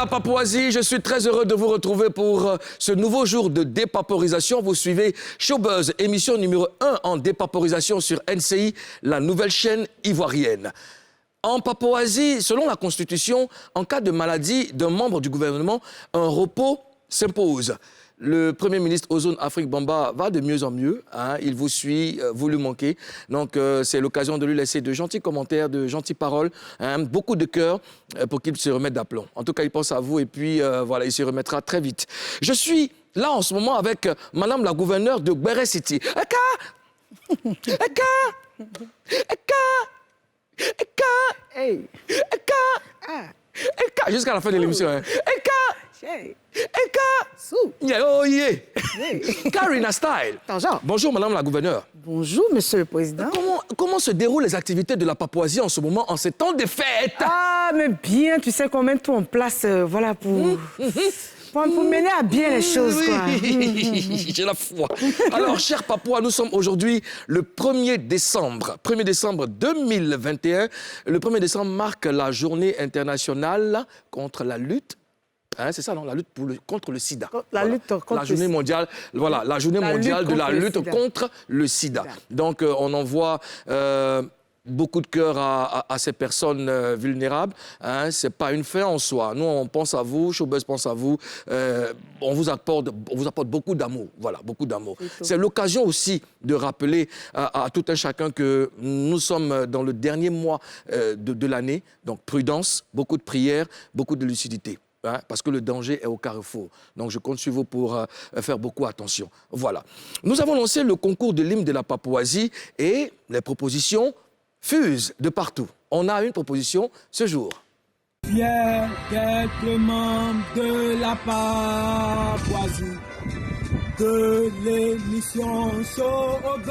la Papouasie, je suis très heureux de vous retrouver pour ce nouveau jour de dépaporisation. Vous suivez Showbuzz, émission numéro 1 en dépaporisation sur NCI, la nouvelle chaîne ivoirienne. En Papouasie, selon la Constitution, en cas de maladie d'un membre du gouvernement, un repos s'impose. Le Premier ministre Ozone Afrique Bamba va de mieux en mieux. Hein, il vous suit, vous lui manquez. Donc, c'est l'occasion de lui laisser de gentils commentaires, de gentilles paroles, hein, beaucoup de cœur pour qu'il se remette d'aplomb. En tout cas, il pense à vous et puis, voilà, il se remettra très vite. Je suis là en ce moment avec Madame la gouverneure de Gbere City. Hey. Jusqu'à la fin de l'émission. Hein. Karina Style. Bonjour, Madame la gouverneure. Bonjour, Monsieur le Président. Comment se déroulent les activités de la Papouasie en ce moment, en ces temps de fête? Ah, mais bien, tu sais qu'on met tout en place, voilà, pour mener à bien les choses, quoi. J'ai la foi. Alors, chers Papouas, nous sommes aujourd'hui le 1er décembre. 1er décembre 2021. Le 1er décembre marque la journée internationale contre la lutte. Hein, c'est ça, non? La lutte contre le sida. La lutte contre la journée mondiale, voilà, la journée mondiale de la lutte contre le sida. Donc, on envoie beaucoup de cœur à ces personnes vulnérables. Hein, c'est pas une fin en soi. Nous, on pense à vous, Showbuzz pense à vous. On vous apporte beaucoup d'amour. Voilà, beaucoup d'amour. C'est l'occasion aussi de rappeler à tout un chacun que nous sommes dans le dernier mois de l'année. Donc, prudence, beaucoup de prières, beaucoup de lucidité. Hein, parce que le danger est au carrefour. Donc, je compte sur vous pour faire beaucoup attention. Voilà. Nous avons lancé le concours de l'hymne de la Papouasie et les propositions fusent de partout. On a une proposition ce jour. Fier d'être membre de la Papouasie, de l'émission Showbuzz,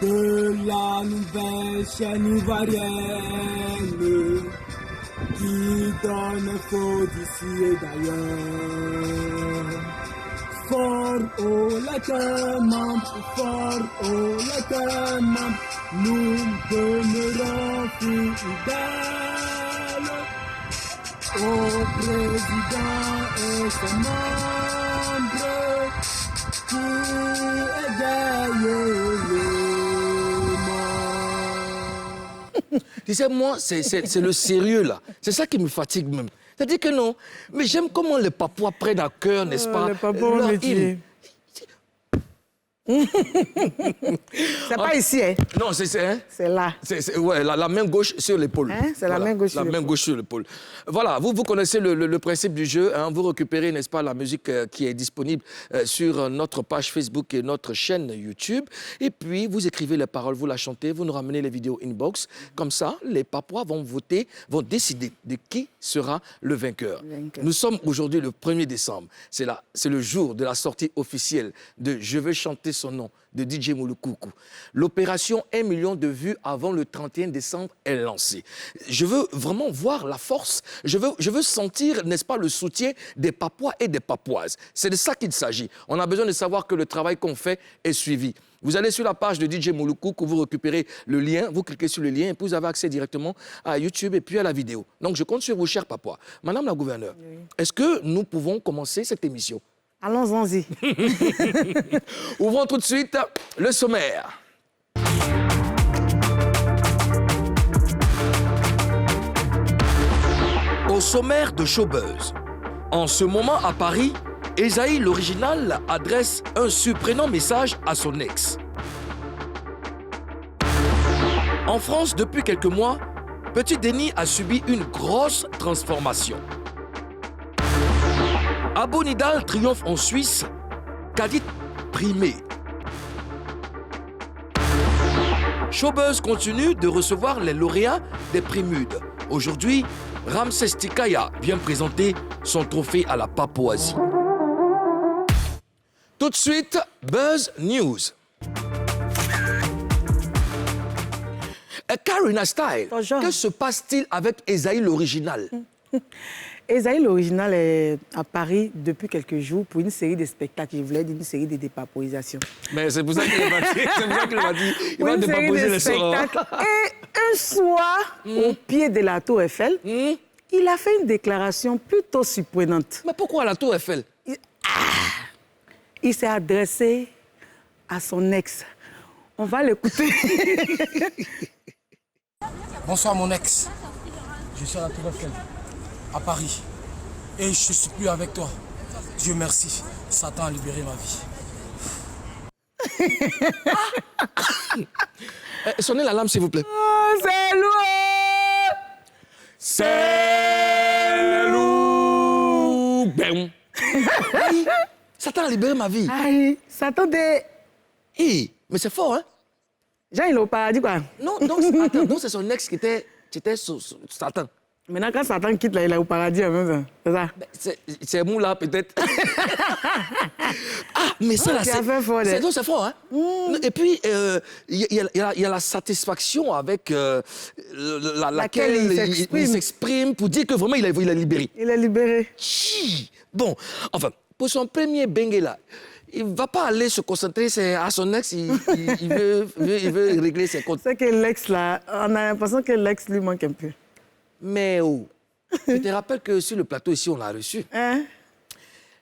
de la nouvelle chaîne ivoirienne, qui donne faux d'ici et d'ailleurs. Fort au letterman, fort au letterman, nous demeurons fidèles au président et ses membres qui égayent le monde. Tu sais, moi, c'est le sérieux, là. C'est ça qui me fatigue même. C'est-à-dire que non, mais j'aime comment les Papouas prennent à cœur, n'est-ce pas? Les Papouas, leur hymne. C'est pas ici, hein? Non, c'est là. Ouais, la main gauche sur l'épaule. Hein? C'est la main gauche sur l'épaule. La main gauche sur l'épaule. Voilà, vous connaissez le principe du jeu. Hein? Vous récupérez, n'est-ce pas, la musique qui est disponible sur notre page Facebook et notre chaîne YouTube. Et puis, vous écrivez les paroles, vous la chantez, vous nous ramenez les vidéos inbox. Comme ça, les Papouas vont voter, vont décider de qui sera le vainqueur. Nous sommes aujourd'hui le 1er décembre. C'est le jour de la sortie officielle de Je veux chanter son nom de DJ Moulukoukou. L'opération 1 million de vues avant le 31 décembre est lancée. Je veux vraiment voir la force. Je veux sentir, n'est-ce pas, le soutien des Papouas et des Papouaises. C'est de ça qu'il s'agit. On a besoin de savoir que le travail qu'on fait est suivi. Vous allez sur la page de DJ Moulukoukou, vous récupérez le lien, vous cliquez sur le lien et puis vous avez accès directement à YouTube et puis à la vidéo. Donc, je compte sur vous, chers Papouas. Madame la gouverneure, est-ce que nous pouvons commencer cette émission? Allons-y. Ouvrons tout de suite le sommaire. Au sommaire de Showbuzz, en ce moment à Paris, Esaïe l'original adresse un surprenant message à son ex. En France, depuis quelques mois, Petit Denis a subi une grosse transformation. Abou Nidal triomphe en Suisse, Kadit primé. Showbuzz continue de recevoir les lauréats des Primudes. Aujourd'hui, Ramsès Tikaya vient présenter son trophée à la Papouasie. Tout de suite, Buzz News. Karina Style, que se passe-t-il avec Esaïe l'original? Esaïe l'original est à Paris depuis quelques jours pour une série de spectacles. Je voulais dire une série de dépaporisations. Mais c'est pour ça qu'il m'a dit. C'est pour ça qu'il m'a dit. Il va dépaporiser les sorts. Et un soir, au pied de la Tour Eiffel, il a fait une déclaration plutôt surprenante. Mais pourquoi la Tour Eiffel? Il s'est adressé à son ex. On va l'écouter. Bonsoir mon ex. Je suis à la Tour Eiffel, à Paris. Et je ne suis plus avec toi. Dieu merci. Satan a libéré ma vie. Sonnez l'alarme, s'il vous plaît. Oh, c'est lourd! C'est lourd. Ben. Aïe, Satan a libéré ma vie. Aïe, Satan des... Mais c'est fort, hein? Jean, il est au paradis, quoi. Non, attends, donc c'est son ex qui était sous Satan. Maintenant, quand Satan quitte, là, il est au paradis en même temps. C'est ça? C'est mou là, peut-être. Mais ça, là, c'est fort, hein? Et puis, il y a la satisfaction avec laquelle il s'exprime pour dire que vraiment, il est libéré. Il est libéré. Bon, enfin, pour son premier bengue là, il ne va pas aller se concentrer à son ex, il veut régler ses comptes. C'est que l'ex, là, on a l'impression que l'ex lui manque un peu. Mais je te rappelle que sur le plateau ici, on l'a reçu. Hein?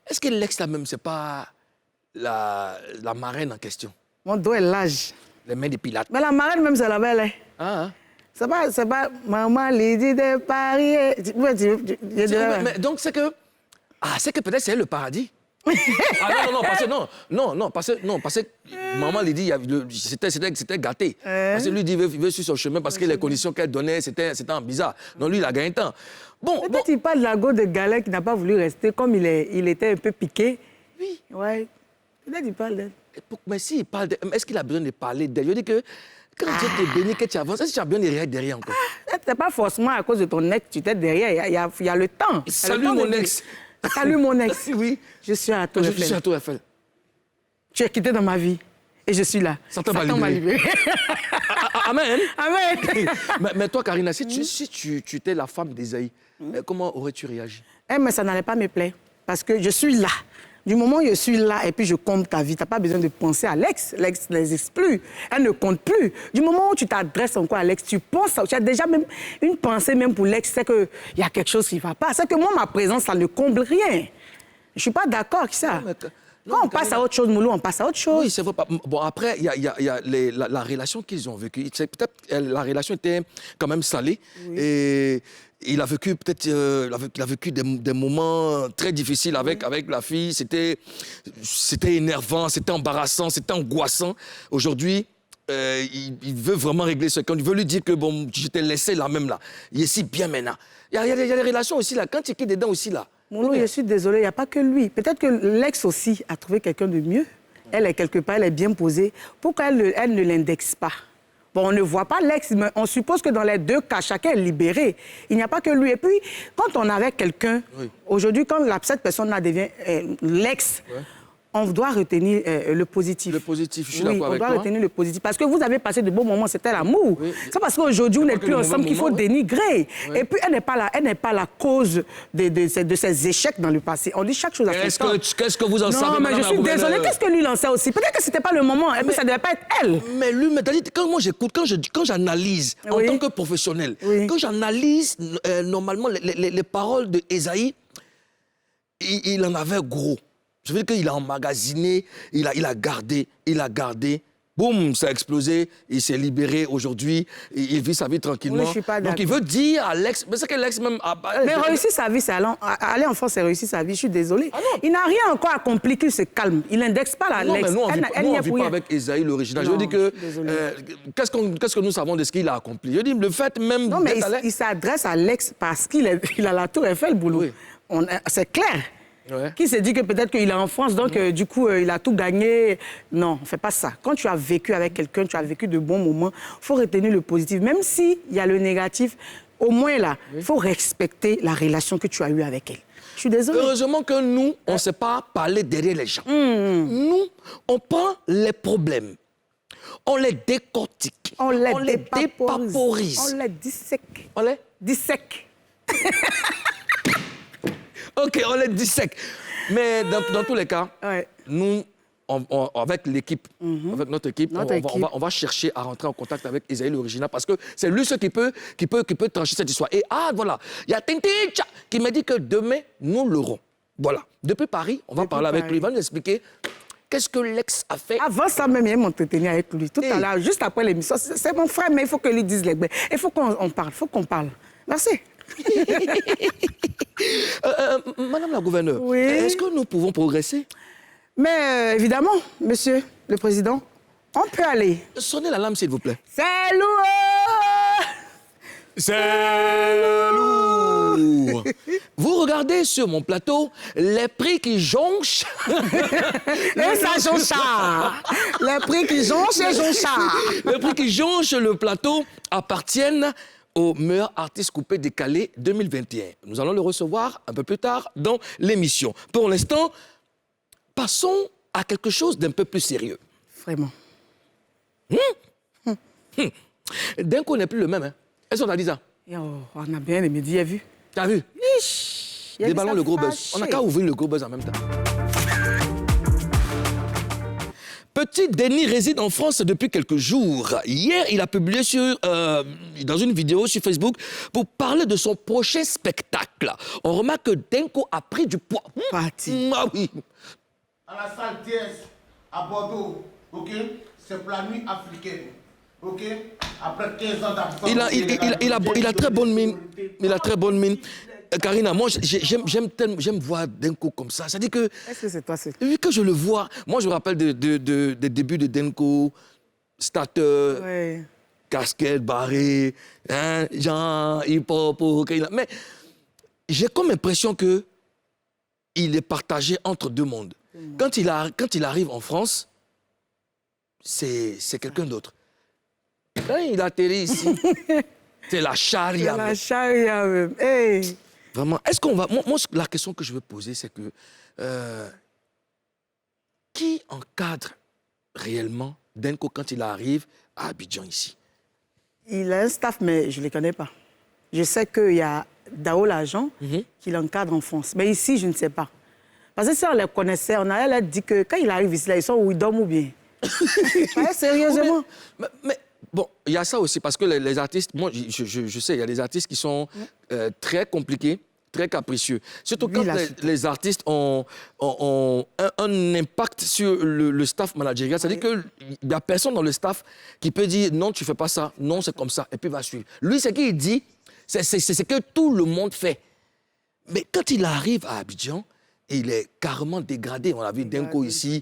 Est-ce que l'ex là même, c'est pas la marraine en question? Mon dos est large. Les mains des pilates. Mais la marraine même, c'est la belle. Hein? Hein? C'est pas maman Lydie de Paris. Mais donc c'est que... c'est que peut-être c'est le paradis. Non, parce que maman lui dit, c'était gâté. Parce que lui dit, il veut suivre son chemin parce que les conditions qu'elle donnait, c'était bizarre. Donc lui, il a gagné un temps. Peut-être il parle de la go de Galet qui n'a pas voulu rester, comme il était un peu piqué. Oui. Ouais. Peut-être il parle d'elle. Mais s'il parle d'elle, est-ce qu'il a besoin de parler d'elle? Je dis que quand Dieu te bénit, que tu avances, est-ce que tu as besoin de rire derrière encore? C'est pas forcément à cause de ton ex, tu t'es derrière. Il y a le temps. Salut mon ex. Salut mon ex. Oui. Je suis à la Tour Eiffel. Je suis à la Tour Eiffel. Tu es quitté dans ma vie et je suis là. Satan m'a libéré. Amen. Amen. mais toi, Karina, si tu étais la femme d'Esaïe, comment aurais-tu réagi? Mais ça n'allait pas me plaire parce que je suis là. Du moment où je suis là et puis je compte ta vie, tu n'as pas besoin de penser à l'ex. L'ex n'existe plus. Elle ne compte plus. Du moment où tu t'adresses encore à l'ex, tu penses, tu as déjà même une pensée même pour l'ex, c'est qu'il y a quelque chose qui ne va pas. C'est que moi, ma présence, ça ne comble rien. Je ne suis pas d'accord avec ça. Quand on passe à autre chose, Moulou, on passe à autre chose. Oui, c'est vrai. Bon, après, il y a la relation qu'ils ont vécue. Peut-être la relation était quand même salée. Oui. Et il a vécu peut-être il a vécu des moments très difficiles avec la fille. C'était énervant, c'était embarrassant, c'était angoissant. Aujourd'hui, il veut vraiment régler ce compte. Il veut lui dire que bon, je t'ai laissé là même là. Il est si bien maintenant. Il y a des relations aussi là. Quand tu quittes dedans aussi là. Moulou, je suis désolée, il n'y a pas que lui. Peut-être que l'ex aussi a trouvé quelqu'un de mieux. Elle est quelque part, elle est bien posée. Pourquoi elle ne l'indexe pas? Bon, on ne voit pas l'ex, mais on suppose que dans les deux cas, chacun est libéré. Il n'y a pas que lui. Et puis, quand on est avec quelqu'un, aujourd'hui, quand cette personne-là devient l'ex, on doit retenir le positif. Le positif, je suis d'accord avec toi. On doit retenir le positif. Parce que vous avez passé de bons moments, c'était l'amour. Oui. C'est parce qu'aujourd'hui, vous n'êtes plus ensemble qu'il faut dénigrer. Oui. Et puis, elle n'est pas la cause de ces échecs dans le passé. On dit chaque chose à son temps. Qu'est-ce que vous en savez? Non, mais je suis désolée. Qu'est-ce que lui en sait aussi? Peut-être que ce n'était pas le moment. Et puis, ça ne devait pas être elle. Mais lui, quand moi j'écoute, quand j'analyse en tant que professionnel, quand j'analyse normalement les paroles de Esaïe, il en avait gros. Je veux dire qu'il a emmagasiné, il a gardé. Boum, ça a explosé, il s'est libéré aujourd'hui, il vit sa vie tranquillement. Oui, je suis pas d'accord. Donc il veut dire à l'ex, mais c'est que l'ex même... Mais réussir sa vie, c'est aller en France, c'est réussir sa vie, je suis désolée. Il n'a rien encore accompli qu'il se calme, il n'indexe pas la l'ex. Non, mais nous, on ne vit pas avec Esaïe, l'original. Je veux dire que... Qu'est-ce que nous savons de ce qu'il a accompli? Je dis, le fait même... Non, mais il s'adresse à l'ex parce qu'il a la Tour Eiffel, boulot. Oui. C'est clair. Ouais. Qui s'est dit que peut-être qu'il est en France, donc du coup, il a tout gagné. Non, on ne fait pas ça. Quand tu as vécu avec quelqu'un, tu as vécu de bons moments, il faut retenir le positif. Même s'il y a le négatif, au moins là, il faut respecter la relation que tu as eue avec elle. Je suis désolée. Heureusement que nous, on ne sait pas parler derrière les gens. Nous, on prend les problèmes, on les décortique, on les dépaporise, on les dissèque. On les dissèque. OK, on les dissèque. Mais dans tous les cas, nous, avec l'équipe, avec notre équipe, on va chercher à rentrer en contact avec Isaïe l'original parce que c'est lui ce qui peut trancher cette histoire. Et voilà, il y a Tinticha qui m'a dit que demain, nous l'aurons. Voilà. Depuis Paris, on va parler avec lui, il va nous expliquer qu'est-ce que l'ex a fait. Avant ça même, il m'entretenir avec lui. Tout à l'heure, juste après l'émission, c'est mon frère, mais il faut que lui dise les bêtes. Il faut qu'on parle, Merci. Madame la gouverneure, oui. Est-ce que nous pouvons progresser? Mais évidemment, monsieur le président, on peut aller. Sonnez l'alarme, s'il vous plaît. C'est lourd! C'est lourd! Vous regardez sur mon plateau les prix qui jonchent. Et ça jonche. Les prix qui jonchent et jonchent. Les prix qui jonchent le plateau appartiennent au meilleur artiste coupé décalé 2021. Nous allons le recevoir un peu plus tard dans l'émission. Pour l'instant, passons à quelque chose d'un peu plus sérieux. Vraiment. Denko n'est plus le même. Hein? Est-ce qu'on a dit ça? On a bien aimé, tu as vu? T'as vu? Déballons le gros buzz. On n'a qu'à ouvrir le gros buzz en même temps. Petit Denis réside en France depuis quelques jours. Hier, il a publié dans une vidéo sur Facebook pour parler de son prochain spectacle. On remarque que Denko a pris du poids. Parti. Ah oui. À la salle TS à Bordeaux, ok? C'est pour la nuit africaine, ok? Après 15 ans d'absence. Il a très bonne mine. Il a très bonne mine. Karina, moi, j'aime voir Denko comme ça. C'est-à-dire que... Est-ce que c'est toi, c'est... Vu que je le vois, moi, je me rappelle des débuts de Denko, starter, casquette, barré, hein, genre hip-hop, mais j'ai comme impression que il est partagé entre deux mondes. Quand il arrive en France, c'est quelqu'un d'autre. Quand il atterrit ici, c'est la charia. C'est la charia même. Hey. Vraiment, est-ce qu'on va... Moi, la question que je veux poser, c'est que... qui encadre réellement Denko quand il arrive à Abidjan ici? Il a un staff, mais je ne les connais pas. Je sais qu'il y a Dao l'agent qui l'encadre en France. Mais ici, je ne sais pas. Parce que si on les connaissait, on allait dit que quand il arrive ici, là, ils sont où ils dorment ou bien. Ouais, sérieusement. Mais bon, il y a ça aussi, parce que les artistes, moi, je sais, il y a des artistes qui sont très compliqués, très capricieux. Surtout quand les artistes ont un impact sur le staff managérial. C'est-à-dire qu'il n'y a personne dans le staff qui peut dire non, tu ne fais pas ça, non, c'est comme ça, et puis va suivre. Lui, ce qu'il dit, c'est ce que tout le monde fait. Mais quand il arrive à Abidjan, il est carrément dégradé. On a vu Denko ici,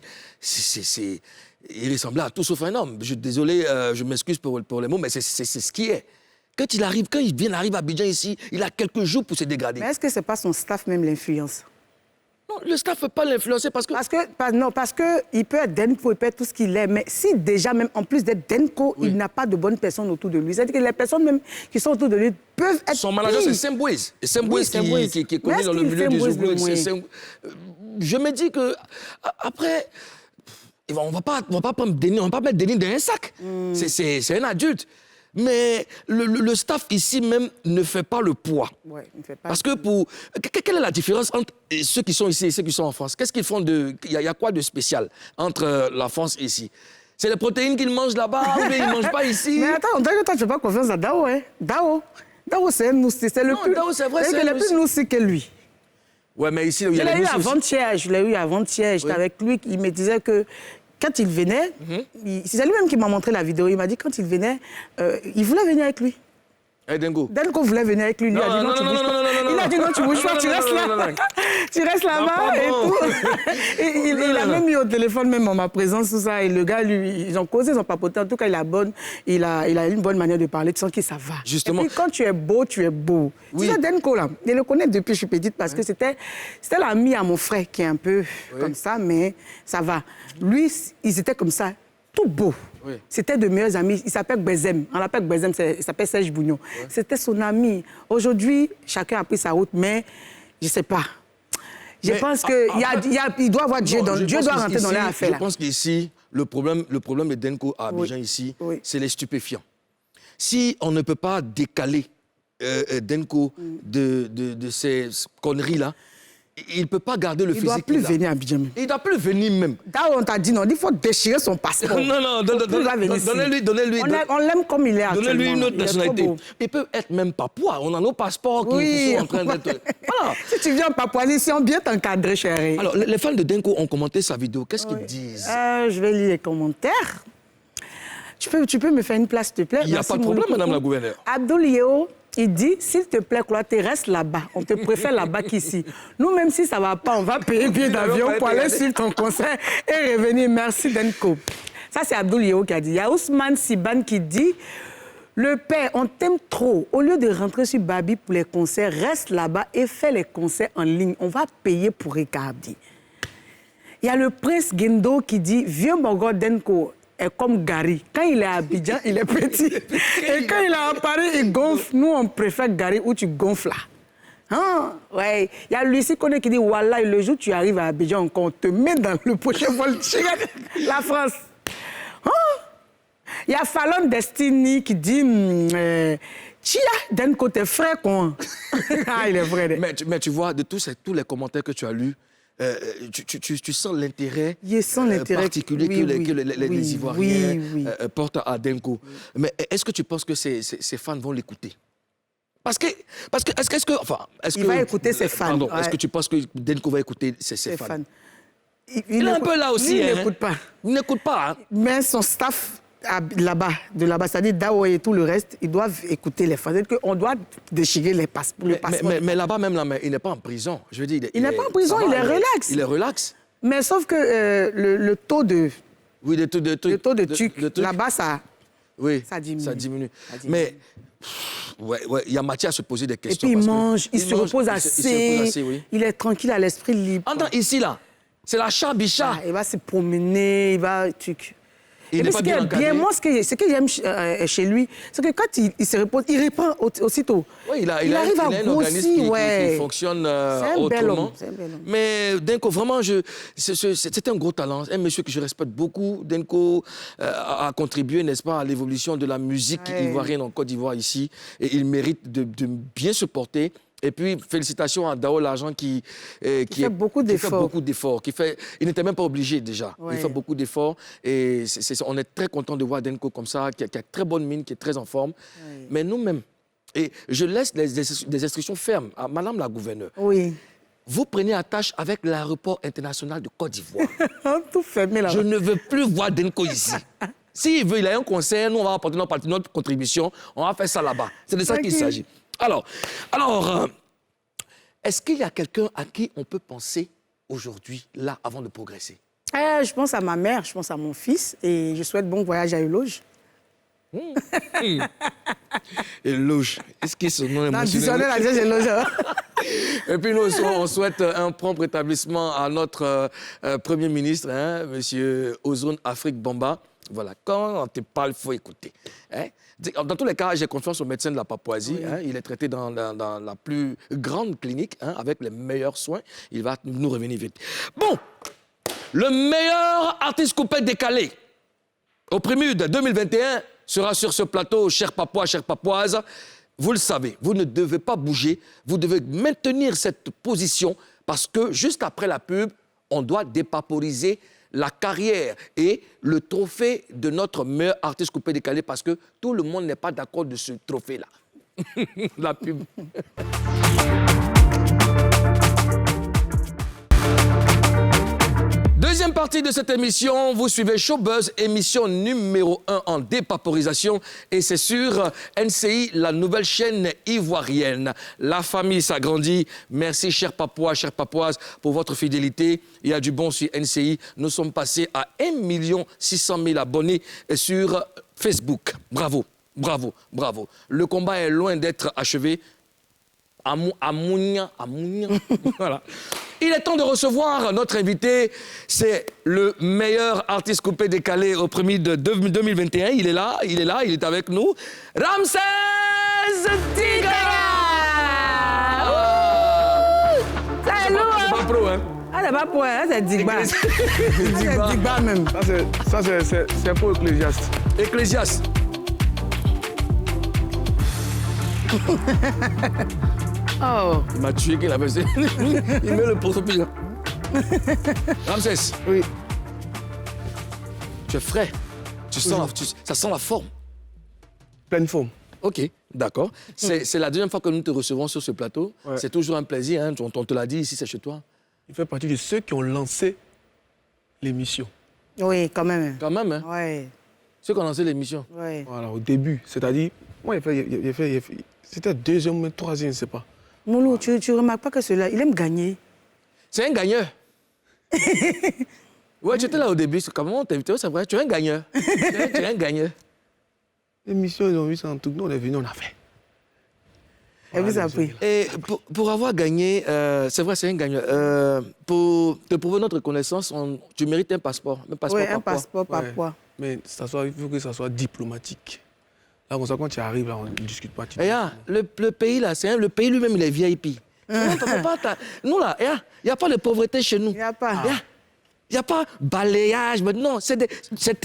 il ressemblait à tout sauf un homme. Désolé, je m'excuse pour les mots, mais c'est ce qui est. Quand il arrive à Abidjan ici, il a quelques jours pour se dégrader. Mais est-ce que ce n'est pas son staff même l'influence? Non, le staff ne peut pas l'influencer parce que... Parce que il peut être Denko, il peut être tout ce qu'il est, mais si déjà, même en plus d'être Denko, il n'a pas de bonnes personnes autour de lui. C'est-à-dire que les personnes même qui sont autour de lui peuvent être... Son manager, c'est Sembouez. Et Sembouez qui est connu dans le milieu du jeu. Je me dis que après... On va pas mettre Denis dans un sac. C'est un adulte. Mais le staff ici même ne fait pas le poids. Ouais, il ne fait pas. Parce que quelle est la différence entre ceux qui sont ici et ceux qui sont en France? Qu'est-ce qu'ils font de... Il y a quoi de spécial entre la France et ici? C'est les protéines qu'ils mangent là-bas ou bien ils ne mangent pas ici? Mais attends, on dirait que toi, tu n'as pas confiance à Dao, hein? Dao, c'est un noussi. C'est le plus... Dao, c'est vrai, c'est le plus noussi que lui. Ouais, mais ici, il y a les Je l'ai eu avant-hier. J'étais avec lui. Il me disait que quand il venait, c'est lui-même qui m'a montré la vidéo. Il m'a dit quand il venait, il voulait venir avec lui. Denko voulait venir avec lui. Il a dit non, tu bouges pas. Il a dit non, tu bouges pas, tu restes là. Tu restes là-bas et tout. Il a même mis au téléphone, même en ma présence, tout ça. Et le gars, lui, ils ont causé, ils ont papoté. En tout cas, il a une bonne manière de parler. Tu sens que ça va. Justement. Et puis quand tu es beau, tu es beau. Oui. Tu sais, Denko, là, je le connais depuis que je suis petite parce que c'était l'ami à mon frère qui est un peu comme ça, mais ça va. Lui, ils étaient comme ça, tout beau. Oui. C'était de meilleurs amis. Il s'appelle Gbezem. On l'appelle Gbezem, il s'appelle Serge Bougnon. Ouais. C'était son ami. Aujourd'hui, chacun a pris sa route, mais je ne sais pas. Je pense qu'il doit avoir Dieu. Dieu doit rentrer dans leur affaire. Je pense qu'ici, le problème de Denko à Abidjan ici, c'est les stupéfiants. Si on ne peut pas décaler Denko de ces conneries-là, il ne peut pas garder le Il ne physique doit plus qu'il a. venir à Abidjan. Il ne doit plus venir même. Là, on t'a dit non, il faut déchirer son passeport. Non, donnez-lui. On l'aime comme il est actuellement. Donnez-lui une autre Il est trop nationalité. beau. Il peut être même papouas. On a nos passeports qui Oui. sont en train d'être... Voilà. Si tu viens en Papouasie, si on bien t'encadrer, chérie. Alors, les fans de Denko ont commenté sa vidéo. Qu'est-ce qu'ils disent? Je vais lire les commentaires. Tu peux me faire une place, s'il te plaît? Il n'y a Merci, pas de problème, Mouloukoukou. madame la gouverneure. Abdoul Yeo, il dit, s'il te plaît, Cloîté, reste là-bas. On te préfère là-bas qu'ici. Nous, même si ça ne va pas, on va payer billet d'avion pour aller sur ton concert et revenir. Merci, Denko. Ça, c'est Abdoul Yeo qui a dit. Il y a Ousmane Siban qui dit, le père, on t'aime trop. Au lieu de rentrer sur Babi pour les concerts, reste là-bas et fais les concerts en ligne. On va payer pour regarder. Il y a le prince Gendo qui dit, vieux Mogo Denko est comme Gary. Quand il est à Abidjan, il est petit. Et quand il est à Paris, il gonfle. Nous, on préfère Gary où tu gonfles là. Hein? Ouais. Il y a Lucie Koné qui dit, voilà, le jour où tu arrives à Abidjan, on te met dans le prochain vol. La France. Hein? Il y a Fallon Destiny qui dit, Chia, d'un côté frère, quoi. Ah, il est vrai. Mais tu vois, de tous les commentaires que tu as lus, tu sens l'intérêt particulier que les Ivoiriens portent à Denko. Mais est-ce que tu penses que ces fans vont l'écouter? Il va écouter ses fans. Pardon, est-ce que tu penses que Denko va écouter ses fans? Il est un peu là aussi. Il n'écoute pas. Il n'écoute pas. Hein? Mais son staff là-bas, c'est-à-dire Dao et tout le reste, ils doivent écouter les fans. On doit déchirer les passeports. Mais là-bas, même là, il n'est pas en prison. Je veux dire, il n'est pas en prison, il est relax. Il est relax. Mais sauf que le taux de... Oui, le taux de tuc, là-bas, ça diminue. Mais... il y a matière à se poser des questions. Et puis il mange, il se repose assez, oui. Il est tranquille, à l'esprit libre. Entends, ici, là, c'est la chabicha. Il va se promener, il va... Et puis, ce qui est bien, moi, ce que j'aime chez lui, c'est que quand il se repose, il reprend aussitôt. Oui, il arrive à un organisme qui fonctionne autrement. C'est un bel homme. Mais Denko, vraiment, c'était un gros talent. Un monsieur que je respecte beaucoup. Denko a contribué, n'est-ce pas, à l'évolution de la musique ivoirienne en Côte d'Ivoire ici. Et il mérite de bien se porter. Et puis, félicitations à Dao L'Argent qui fait beaucoup d'efforts. Il n'était même pas obligé déjà. Ouais. Il fait beaucoup d'efforts. Et on est très content de voir Denko comme ça, qui a très bonne mine, qui est très en forme. Ouais. Mais nous-mêmes, et je laisse des instructions fermes à Madame la gouverneure. Oui. Vous prenez attache avec l'aéroport international de Côte d'Ivoire. Tout fermé là. Je ne veux plus voir Denko ici. S'il veut, il a un concert, nous, on va apporter notre contribution. On va faire ça là-bas. C'est de ça qu'il s'agit. Alors, est-ce qu'il y a quelqu'un à qui on peut penser aujourd'hui, là, avant de progresser? Je pense à ma mère, je pense à mon fils et je souhaite bon voyage à Eloge. Eloge, est-ce que ce nom est mentionné? Et puis nous, on souhaite un prompt rétablissement à notre Premier ministre, M. Ozone Afrique Bamba. Voilà, quand on te parle, il faut écouter. Dans tous les cas, j'ai confiance au médecin de la Papouasie. Oui. Il est traité dans la plus grande clinique, avec les meilleurs soins. Il va nous revenir vite. Bon, le meilleur artiste coupé décalé au Prémude 2021 sera sur ce plateau, chers Papouas, chères Papouaises. Vous le savez, vous ne devez pas bouger. Vous devez maintenir cette position parce que juste après la pub, on doit dépaporiser la carrière et le trophée de notre meilleur artiste coupé décalé parce que tout le monde n'est pas d'accord de ce trophée-là. La pub. Deuxième partie de cette émission, vous suivez Showbuzz, émission numéro 1 en dépaporisation et c'est sur NCI, la nouvelle chaîne ivoirienne. La famille s'agrandit. Merci, chers Papouas, chères Papouaises, pour votre fidélité. Il y a du bon sur NCI. Nous sommes passés à 1 600 000 abonnés sur Facebook. Bravo, bravo, bravo. Le combat est loin d'être achevé. Amounia. Voilà. Il est temps de recevoir notre invité. C'est le meilleur artiste coupé décalé au premier de 2021. Il est là, il est avec nous. Ramsès Tigara! C'est lourd, hein? C'est pas pro, hein? Ah, c'est pas pro, hein? C'est Digba. C'est Digba même. Ça, c'est pour Ecclésiaste. Ecclésiaste. Oh. Il m'a tué qu'il avait... Il met le profil. Ramsès. Oui. Tu es frais. Tu sens ça sent la forme. Pleine forme. OK, d'accord. C'est la deuxième fois que nous te recevons sur ce plateau. Ouais. C'est toujours un plaisir. Hein. On te l'a dit ici, c'est chez toi. Il fait partie de ceux qui ont lancé l'émission. Oui, quand même. Quand même, hein. Oui. Ceux qui ont lancé l'émission. Oui. Voilà, au début. C'est-à-dire, moi, c'était deuxième ou troisième, je ne sais pas. Moulou, tu remarques pas que celui-là, il aime gagner. C'est un gagneur. Ouais, tu étais là au début. Comment on t'a invité? C'est vrai, tu es un gagneur. Tu es un gagneur. L'émission, ils ont vu ça en tout. Nous, on est venus, on a fait. Et vous a pris. Et pour avoir gagné, c'est vrai, c'est un gagneur. Pour te prouver notre reconnaissance, tu mérites un passeport. Un passeport Oui, par un quoi? passeport par Ouais. quoi? Mais il faut que ça soit diplomatique. Là, comme ça, quand tu arrives, là, on ne discute pas. Et le pays, là, le pays lui-même, il est VIP. Nous, là, il n'y a pas de pauvreté chez nous. Il n'y a pas. Il n'y a pas balayage, mais non, c'est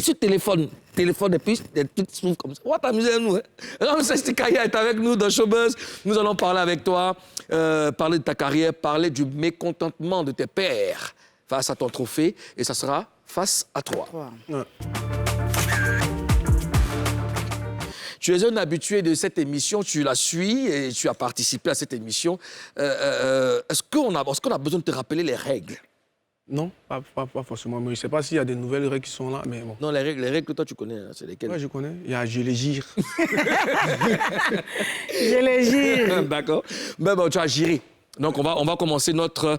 sur téléphone. Téléphone et puis des petites souffles comme ça. On va t'amuser à nous. Hein? Ramsès Tikaya est avec nous dans Showbuzz. Nous allons parler avec toi, parler de ta carrière, parler du mécontentement de tes pairs face à ton trophée. Et ça sera face à toi. Ouais. Tu es un habitué de cette émission, tu la suis et tu as participé à cette émission. Est-ce qu'on a besoin de te rappeler les règles? Non, pas forcément. Mais je ne sais pas s'il y a des nouvelles règles qui sont là, mais bon. Non, les règles que toi tu connais, hein, c'est lesquelles? Ouais, je connais. Il y a Je les gire. Je les gire. D'accord. Ben, tu as géré. Donc, on va commencer notre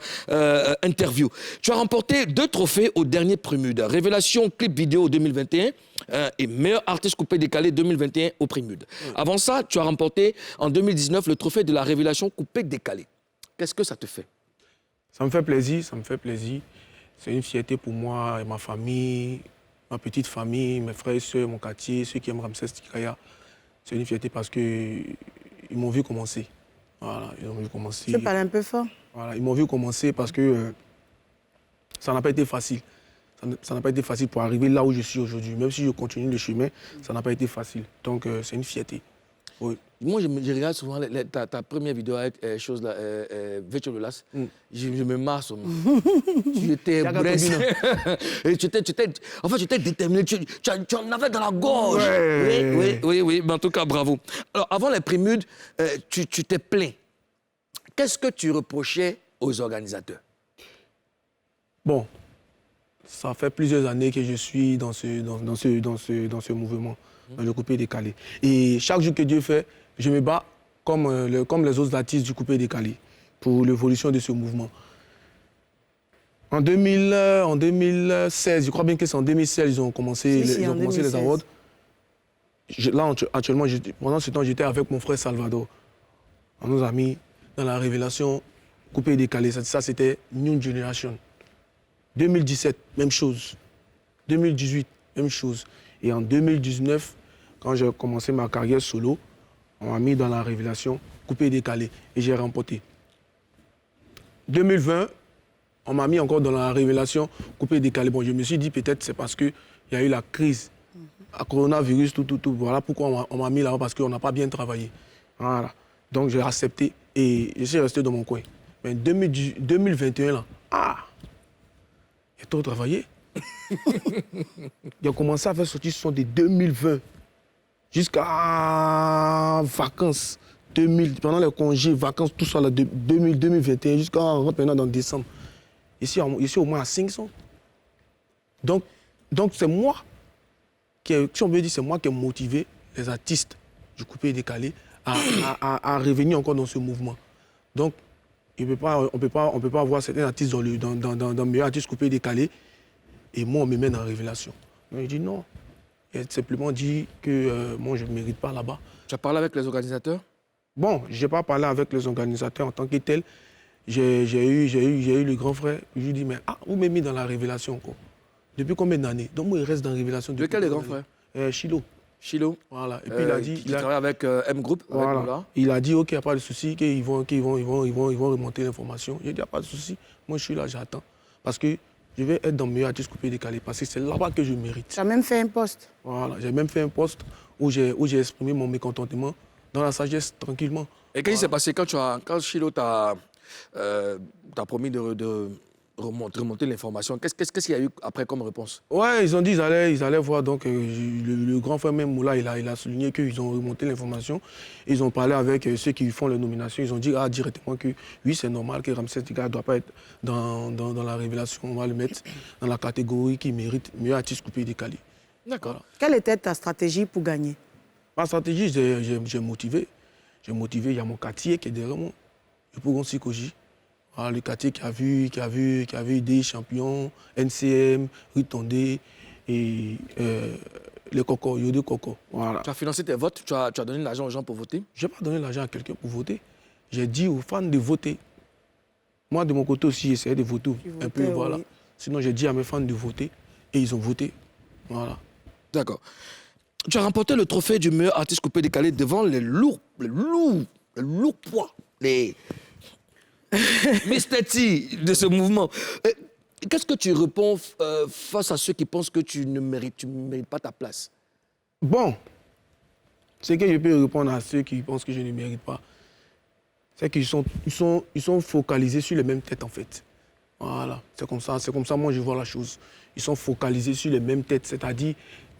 interview. Tu as remporté 2 trophées au dernier Prémude. Révélation clip vidéo 2021 et meilleur artiste coupé décalé 2021 au Prémude. Avant ça, tu as remporté en 2019 le trophée de la révélation coupé décalé. Qu'est-ce que ça te fait? Ça me fait plaisir, ça me fait plaisir. C'est une fierté pour moi et ma famille, ma petite famille, mes frères et sœurs, mon quartier, ceux qui aiment Ramsès Tikaya. C'est une fierté parce qu'ils m'ont vu commencer. Voilà, ils m'ont vu commencer. Je parle un peu fort. Voilà, ils m'ont vu commencer parce que ça n'a pas été facile. Ça n'a pas été facile pour arriver là où je suis aujourd'hui. Même si je continue le chemin, ça n'a pas été facile. Donc, c'est une fierté. Oui. Moi, je regarde souvent ta première vidéo avec chose là, Virtual Lolas. Je me marre sur moi. Tu étais bresse. Et tu étais déterminé. Tu en avais dans la gorge. Ouais. Oui. Mais en tout cas, bravo. Alors, avant les Prémudes, tu t'es plaint. Qu'est-ce que tu reprochais aux organisateurs? Bon, ça fait plusieurs années que je suis dans ce mouvement, dans le coupé décalé. Et chaque jour que Dieu fait, je me bats comme les autres artistes du coupé décalé pour l'évolution de ce mouvement. En 2016, je crois bien que c'est en 2016 ils ont commencé, les awards. Là, actuellement, pendant ce temps, j'étais avec mon frère Salvador. On nous a mis dans la révélation coupé décalé. Ça, c'était New Generation. 2017, même chose. 2018, même chose. Et en 2019, quand j'ai commencé ma carrière solo, on m'a mis dans la révélation coupé décalé et j'ai remporté. 2020, on m'a mis encore dans la révélation coupé décalé. Bon, je me suis dit peut-être c'est parce qu'il y a eu la crise, à coronavirus, tout. Voilà pourquoi on m'a mis là-bas, parce qu'on n'a pas bien travaillé. Voilà. Donc j'ai accepté et je suis resté dans mon coin. Mais 2021, là, j'ai trop travaillé. J'ai commencé à faire sortir ce son de 2020 jusqu'à vacances. Pendant les congés, vacances, tout ça, là, de 2021 jusqu'à maintenant dans décembre. Ici, au moins à 500. Donc c'est moi si on veut dire, c'est moi qui ai motivé les artistes du coupé décalé à revenir encore dans ce mouvement. Donc, on ne peut pas avoir certains artistes dans le meilleur artiste coupé décalé et moi, on me met en révélation. Donc, je dis non. Il a simplement dit que moi, je ne mérite pas là-bas. Tu as parlé avec les organisateurs? Bon, je n'ai pas parlé avec les organisateurs en tant que tel. J'ai eu le grand frère. Je lui ai dit, mais vous m'avez mis dans la révélation encore. Depuis combien d'années? Donc moi, il reste dans la révélation. De quel grand frère? Chilo. Chilo. Voilà. Et puis il a dit... Il travaille avec M Group. Voilà. Il a dit, OK, il n'y a pas de souci, qu'ils vont remonter l'information. Il a dit, il n'y a pas de souci. Moi, je suis là, j'attends. Parce que je vais être dans le meilleur artiste coupé décalé. Parce que c'est là-bas que je mérite. Tu as même fait un post. Voilà. J'ai même fait un post où j'ai exprimé mon mécontentement dans la sagesse, tranquillement. Et qu'est-ce qui s'est passé quand Chilo t'a promis de remonter l'information? Qu'est-ce qu'il y a eu après comme réponse? Ouais, ils ont dit qu'ils allaient voir. Donc, le grand frère même Moula, il a souligné qu'ils ont remonté l'information. Ils ont parlé avec ceux qui font les nominations. Ils ont dit directement que oui, c'est normal que Ramsès Diga ne doit pas être dans la révélation. On va le mettre dans la catégorie qui mérite meilleur artiste coupé décalé. D'accord. Voilà. Quelle était ta stratégie pour gagner? Ma stratégie, j'ai motivé. J'ai motivé. Il y a mon quartier qui est derrière moi. Le Pougon Sikoji. Voilà, le quartier qui a vu des champions, NCM, Ritondé et les Cocos, Yodé Coco. Voilà. Tu as financé tes votes, tu as donné de l'argent aux gens pour voter? Je n'ai pas donné l'argent à quelqu'un pour voter. J'ai dit aux fans de voter. Moi, de mon côté aussi, j'essayais de voter un peu. Voilà. Oui. Sinon, j'ai dit à mes fans de voter et ils ont voté. Voilà. D'accord. Tu as remporté le trophée du meilleur artiste coupé décalé devant les lourds poids, les Mr. T de ce mouvement. Qu'est-ce que tu réponds face à ceux qui pensent que tu ne mérites pas ta place? Bon, ce que je peux répondre à ceux qui pensent que je ne mérite pas, c'est qu'ils sont focalisés sur les mêmes têtes, en fait. Voilà, c'est comme ça, moi, je vois la chose. Ils sont focalisés sur les mêmes têtes, c'est-à-dire,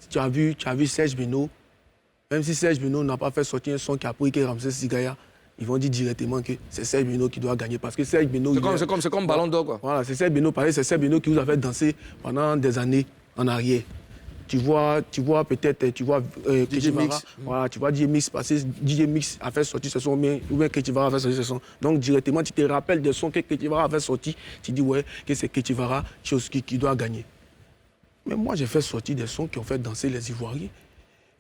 tu as vu Serge Beno, même si Serge Beno n'a pas fait sortir un son qui a pris que Ramsès Sigaya, ils vont dire directement que c'est Serge Beno qui doit gagner, parce que Serge Beno... C'est comme Ballon d'Or, quoi. Voilà, c'est Serge Beno, c'est Serge Beno qui vous a fait danser pendant des années en arrière. Tu vois peut-être, DJ Mix. Voilà, tu vois DJ Mix passer, DJ Mix a fait sortir ce son, ou bien Ketivara a fait sortir ce son. Donc directement, tu te rappelles des sons que Ketivara a fait sortir, tu dis ouais, que c'est Ketivara qui doit gagner. Mais moi, j'ai fait sortir des sons qui ont fait danser les Ivoiriens.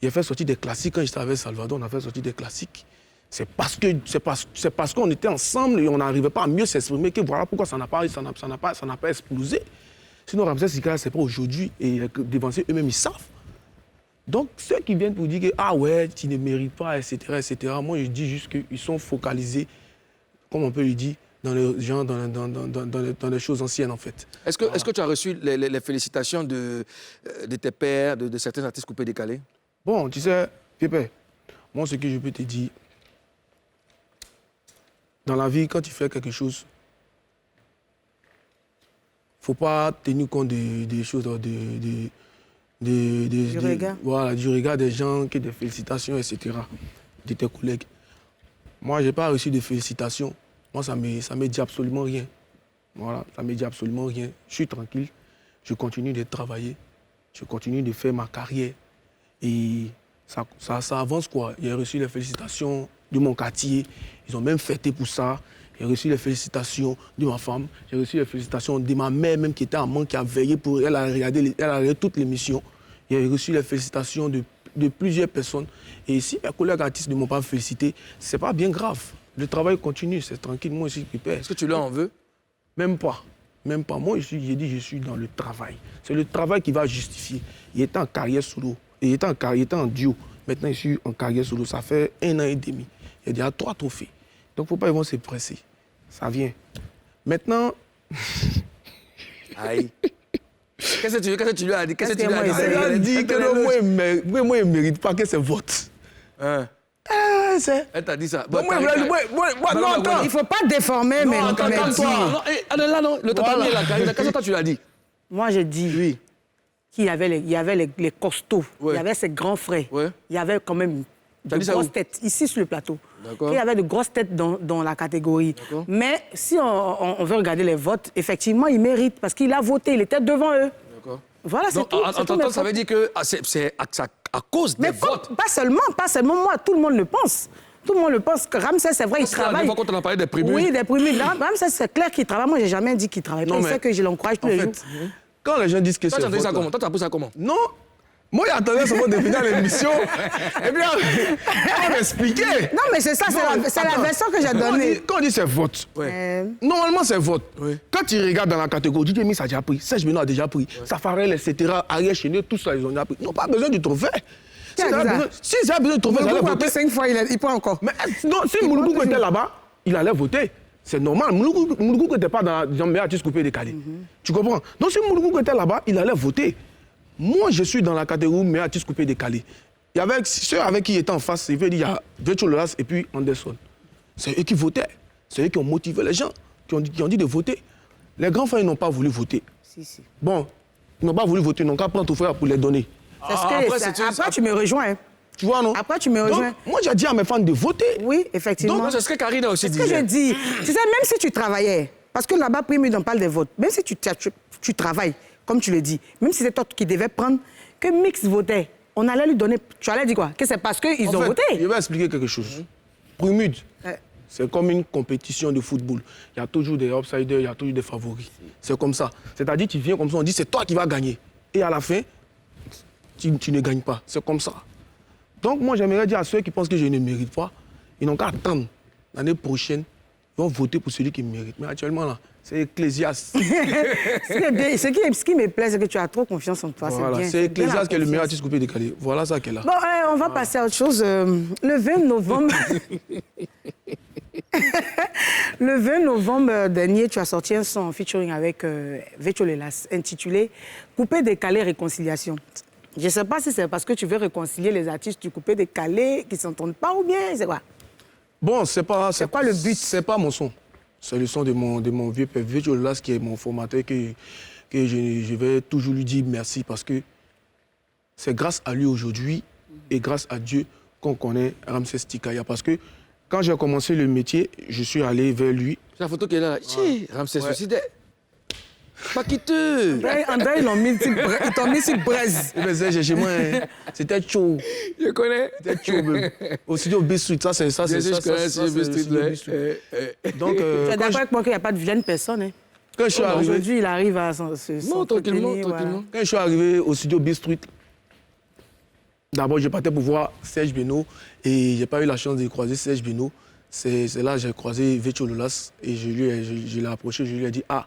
J'ai fait sortir des classiques. Quand j'étais avec Salvador, on a fait sortir des classiques. C'est parce qu'on était ensemble et on n'arrivait pas à mieux s'exprimer que voilà pourquoi ça n'a pas explosé. Sinon, Ramsès Sigaya, ce n'est pas aujourd'hui. Et les dévanciers eux-mêmes, ils savent. Donc, ceux qui viennent pour dire que ah ouais, tu ne mérites pas, etc., moi, je dis juste qu'ils sont focalisés, comme on peut le dire, dans les choses anciennes, en fait. Est-ce que tu as reçu les félicitations de tes pairs, de certains artistes coupés décalés? Bon, tu sais, Pépé, moi, ce que je peux te dire, dans la vie, quand tu fais quelque chose, il ne faut pas tenir compte des choses, du regard. Voilà, du regard des gens, que des félicitations, etc., de tes collègues. Moi, je n'ai pas reçu de félicitations. Moi, ça me dit absolument rien. Voilà, ça me dit absolument rien. Je suis tranquille, je continue de travailler, je continue de faire ma carrière. Et ça avance, quoi. J'ai reçu les félicitations de mon quartier. Ils ont même fêté pour ça. J'ai reçu les félicitations de ma femme. J'ai reçu les félicitations de ma mère, même qui était en manque, qui a veillé pour elle. Elle a regardé toute l'émission. J'ai reçu les félicitations de plusieurs personnes. Et si mes collègues artistes ne m'ont pas félicité, ce n'est pas bien grave. Le travail continue, c'est tranquille. Moi aussi, je prépare. Est-ce que tu leur en veux? Même pas. Même pas. Moi, j'ai dit je suis dans le travail. C'est le travail qui va justifier. Il était en carrière solo. Il était en duo. Maintenant, je suis en carrière solo. Ça fait 1 an et demi. Il y a déjà 3 trophées. Donc, il ne faut pas ils vont se presser. Ça vient. Maintenant... Aïe. Qu'est-ce que tu lui as dit? Il a dit que moi, il ne mérite pas que c'est vote. Hein? Elle t'a dit ça. Non, attends. Il ne faut pas déformer, mais attends, là, non. Le tatami est là. Qu'est-ce que toi, tu l'as dit? Moi, j'ai dit Oui. qu'il y avait les costauds, Ouais. il y avait ses grands frères, Ouais. il y avait quand même T'as de dit ça grosses où? têtes, ici sur le plateau. D'accord. Il y avait de grosses têtes dans la catégorie. D'accord. Mais si on veut regarder les votes, effectivement, il mérite parce qu'il a voté, il était devant eux. D'accord. Voilà, c'est Donc, tout. en t'entendant, ça veut dire que c'est à cause des Mais votes. pas seulement moi, tout le monde le pense. Tout le monde le pense que Ramsès, c'est vrai, il Parce que la travaille. dernière fois, quand on a parlé des primules. Oui, des primules. Ramsès, c'est clair qu'il travaille. Moi, j'ai jamais dit qu'il travaille. Non, Il mais sait que je l'encourage tous En les jours. fait, quand les gens disent que Toi, c'est tu as entendu ça vote, comment? Toi, tu as appris ça comment? non. Moi, j'attendais seulement de finir l'émission. Et bien, on m'expliquait. Non, mais c'est ça, c'est la version que j'ai donnée. Quand on dit c'est vote, normalement c'est vote. Oui. Quand tu regardes dans la catégorie, DJ Mix a déjà pris, Serge Beno a déjà pris, Safarel, etc., Ariel Cheneux, tout ça, ils ont déjà pris. Ils n'ont pas besoin du trophée. Qui a dit ça? Si ils avaient besoin du trophée, ils allaient Mouloudou a voter. pris 5 fois, il prend encore. Mais non, si Mouloudou était là-bas, il allait voter. C'est normal. Mouloudou n'était pas dans le meilleur artiste coupé décalé. Tu comprends? Donc si Mouloudou était là-bas, il allait voter. Moi, je suis dans la catégorie meilleur artiste coupé décalé. Il y avait ceux avec qui il était en face, il y a Virtual Lolas et puis Anderson. C'est eux qui votaient. C'est eux qui ont motivé les gens, qui ont dit de voter. Les grands frères, ils n'ont pas voulu voter. Si. Bon, ils n'ont pas voulu voter, ils n'ont qu'à prendre ton frère pour les donner. Après, tu me rejoins. Hein. Tu vois, non? Après, tu me rejoins. Donc, moi, j'ai dit à mes fans de voter. Oui, effectivement. Donc, c'est ce que Karine a aussi dit. C'est ce que je dis. Tu sais, même si tu travaillais, parce que là-bas, Prime, on parle des votes, même si tu travailles, comme tu le dis, même si c'est toi qui devais prendre, que Mix votait, on allait lui donner... Tu allais dire quoi? Que c'est parce qu'ils ont voté. Je vais expliquer quelque chose. Prumude, c'est comme une compétition de football. Il y a toujours des outsiders, il y a toujours des favoris. C'est comme ça. C'est-à-dire, tu viens comme ça, on dit c'est toi qui vas gagner. Et à la fin, tu ne gagnes pas. C'est comme ça. Donc, moi, j'aimerais dire à ceux qui pensent que je ne mérite pas, ils n'ont qu'à attendre. L'année prochaine, ils vont voter pour celui qui mérite. Mais actuellement, là, c'est Ecclésiaste. Ce qui me plaît, c'est que tu as trop confiance en toi. Voilà, c'est Ecclésiaste qui est le meilleur artiste coupé décalé. Voilà ça qu'elle a. Bon, on va passer à autre chose. Le 20 novembre... Le 20 novembre dernier, tu as sorti un son en featuring avec Virtual Lolas intitulé « Coupé, décalé, réconciliation ». Je ne sais pas si c'est parce que tu veux réconcilier les artistes du coupé, décalé, qui ne s'entendent pas ou bien c'est quoi? Bon, c'est quoi le but? C'est pas mon son. C'est le son de mon vieux père Virtual Lolas qui est mon formateur que je vais toujours lui dire merci parce que c'est grâce à lui aujourd'hui et grâce à Dieu qu'on connaît Ramsès Tikaya. Parce que quand j'ai commencé le métier, je suis allé vers lui. C'est la photo qui est là. Ramsès aussi. Pas quiteux. André, ils t'ont mis sur braise. Chez moi, c'était chaud. Je connais. C'était chaud, même. Au studio B-Street, ça, c'est ça. Donc, tu es d'accord avec moi qu'il n'y a pas de vilaine personne, hein? Quand je suis arrivé... Aujourd'hui, il arrive à se... Non, tranquillement. Quand je suis arrivé au studio B-Street, d'abord, je partais pour voir Serge Beno et je n'ai pas eu la chance de croiser Serge Beno. C'est là que j'ai croisé Virtual Lolas et je l'ai approché, je lui ai dit « Ah,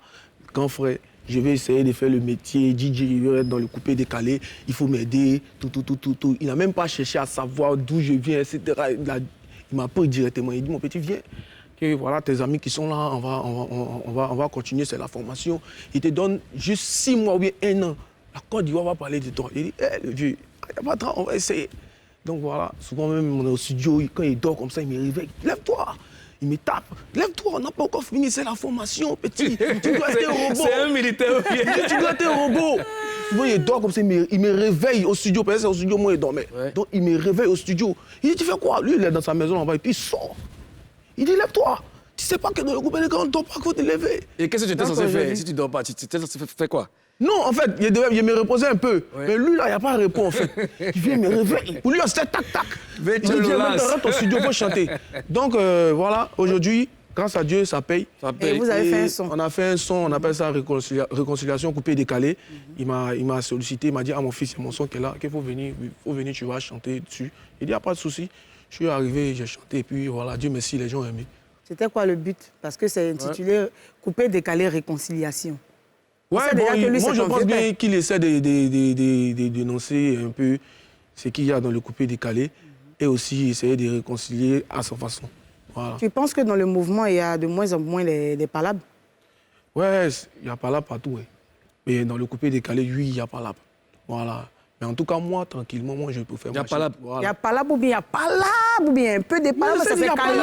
grand frère, je vais essayer de faire le métier, DJ, je vais être dans le coupé décalé, il faut m'aider, tout. » Il n'a même pas cherché à savoir d'où je viens, etc. Il m'a pris directement, il dit « Mon petit, viens. Que voilà, tes amis qui sont là, on va continuer, c'est la formation. Il te donne juste 6 mois ou bien 1 an. La Côte d'Ivoire va parler de toi. » Il dit hey, « le vieux, il n'y a pas de temps, on va essayer. » Donc voilà, souvent même on est au studio, quand il dort comme ça, il me réveille. « Lève-toi !» Il me tape. « Lève-toi, on n'a pas encore fini, c'est la formation, petit. Tu dois être un robot. » C'est un militaire. Tu dois être un robot. Souvent, il dort comme ça, il me réveille au studio. Peut-être c'est au studio, moi, il dormait. Ouais. Donc, il me réveille au studio. Il dit, tu fais quoi? Lui, il est dans sa maison là-bas, et puis il sort. Il dit, lève-toi. Tu sais pas que dans le groupe, on ne dort pas, qu'il faut te lever. Et qu'est-ce que tu étais censé faire si tu ne dors pas? Tu étais censé faire quoi? Non, en fait, il me reposait un peu. Ouais. Mais lui, là, il n'y a pas de repos, en fait. Il vient me réveiller. Pour lui, c'était tac-tac. Il dit, rentre au studio, faut chanter. Donc, voilà, aujourd'hui, grâce à Dieu, ça paye. Et vous avez fait un son. On a fait un son, on appelle ça réconciliation coupée décalée. Il m'a sollicité, il m'a dit, ah mon fils, c'est mon son qui est là, qu'il faut venir, tu vas chanter dessus. Il dit, ah pas de souci. Je suis arrivé, j'ai chanté, et puis voilà, Dieu merci, les gens ont aimé. C'était quoi le but? Parce que c'est intitulé coupé décalé réconciliation. Ouais, bon, moi je pense bien qu'il essaie de dénoncer un peu ce qu'il y a dans le coupé décalé et aussi essayer de réconcilier à sa façon. Voilà. Tu penses que dans le mouvement, il y a de moins en moins des palabres? Ouais, il y a palabres partout. Ouais. Mais dans le coupé décalé, oui, il y a palabres. Voilà. Mais en tout cas, moi, tranquillement, moi, je peux faire ma chose. Il y a palabres ou bien il y a palabres ou bien un peu de palabres, ça fait calmer.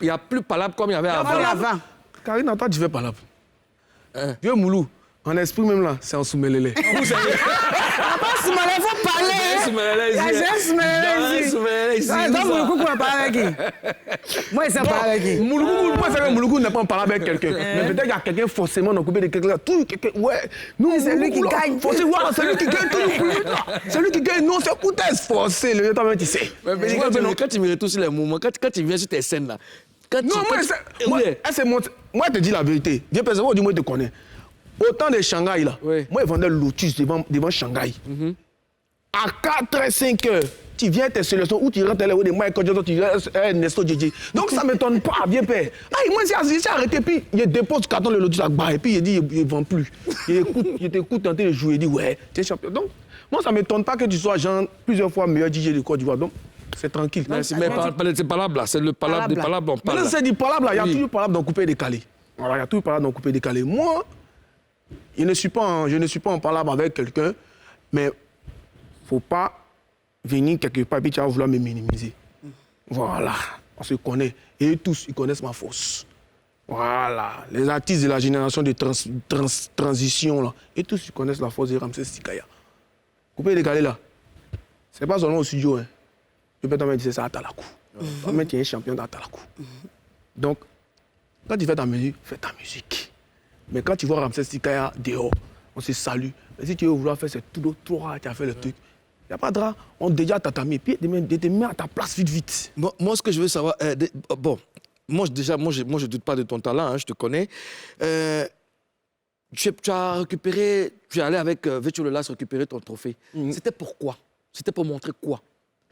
Il n'y a plus palabres comme il y avait avant. Karine, toi, tu fais palabres. Vieux Moulou, en esprit même là, c'est en Soumelele. Soumelele, il faut parler. Il y a Soumelele ici. Dans Mouloukou, on va parler avec qui? Moi, il sait parler avec qui? Mouloukou n'est pas en parler avec quelqu'un. Mais peut-être qu'il y a quelqu'un forcément dans le coupé de quelqu'un. Ouais. C'est lui qui gagne. C'est lui qui gagne. C'est lui qui gagne. Non, c'est pour t'être forcé. Le temps, tu sais. Quand tu me retrouves sur les moments, quand tu viens sur tes scènes là. Non, moi, je te dis la vérité. Viens, personne, du moins, je te connais. Au temps de Shanghai, là, moi, je vendais le Lotus devant Shanghai. À 4h, 5h, tu viens tes sélections où tu rentres là, de Michael Johnson, tu restes Nesto Djidji. Donc, ça ne m'étonne pas, vieux père. Ah, moi, j'ai arrêté, puis il dépose le carton de Lotus à bas, et puis il dit, il ne vend plus. Il t'écoute tenter de jouer, il dit, ouais, tu es champion. Donc, moi, ça ne m'étonne pas que tu sois, genre, plusieurs fois meilleur DJ de Côte d'Ivoire. Donc, c'est tranquille. Mais c'est palabre là, c'est le palabre des palabres, on parle. Mais c'est du palabre là, il y a toujours palabre dans coupé décalé. Voilà, il y a toujours palabre dans coupé décalé. Moi, je ne suis pas en palabre avec quelqu'un, mais il ne faut pas venir quelque part et tu vas vouloir me minimiser. Voilà, on se connaît. Et eux tous, ils connaissent ma force. Voilà, les artistes de la génération de transition, là, et tous, ils connaissent la force de Ramses Sikaya. Coupez les décalé là. C'est pas seulement au studio. Hein. Je peux t'en dire ça à Talakou. Toi-même, tu es un champion d'Atalakou. Donc, quand tu fais ta musique. Mais quand tu vois Ramses Sikaya dehors, on se salue. Mais si tu veux vouloir faire ce tout trop rare, tu as fait le truc. Il n'y a pas de drap. On déjà tatami. Puis, tu te mets à ta place vite. Moi, ce que je veux savoir... moi, je doute pas de ton talent, hein, je te connais. Tu as récupéré... Tu es allé avec Vétio Lelas récupérer ton trophée. C'était pourquoi? C'était pour montrer quoi?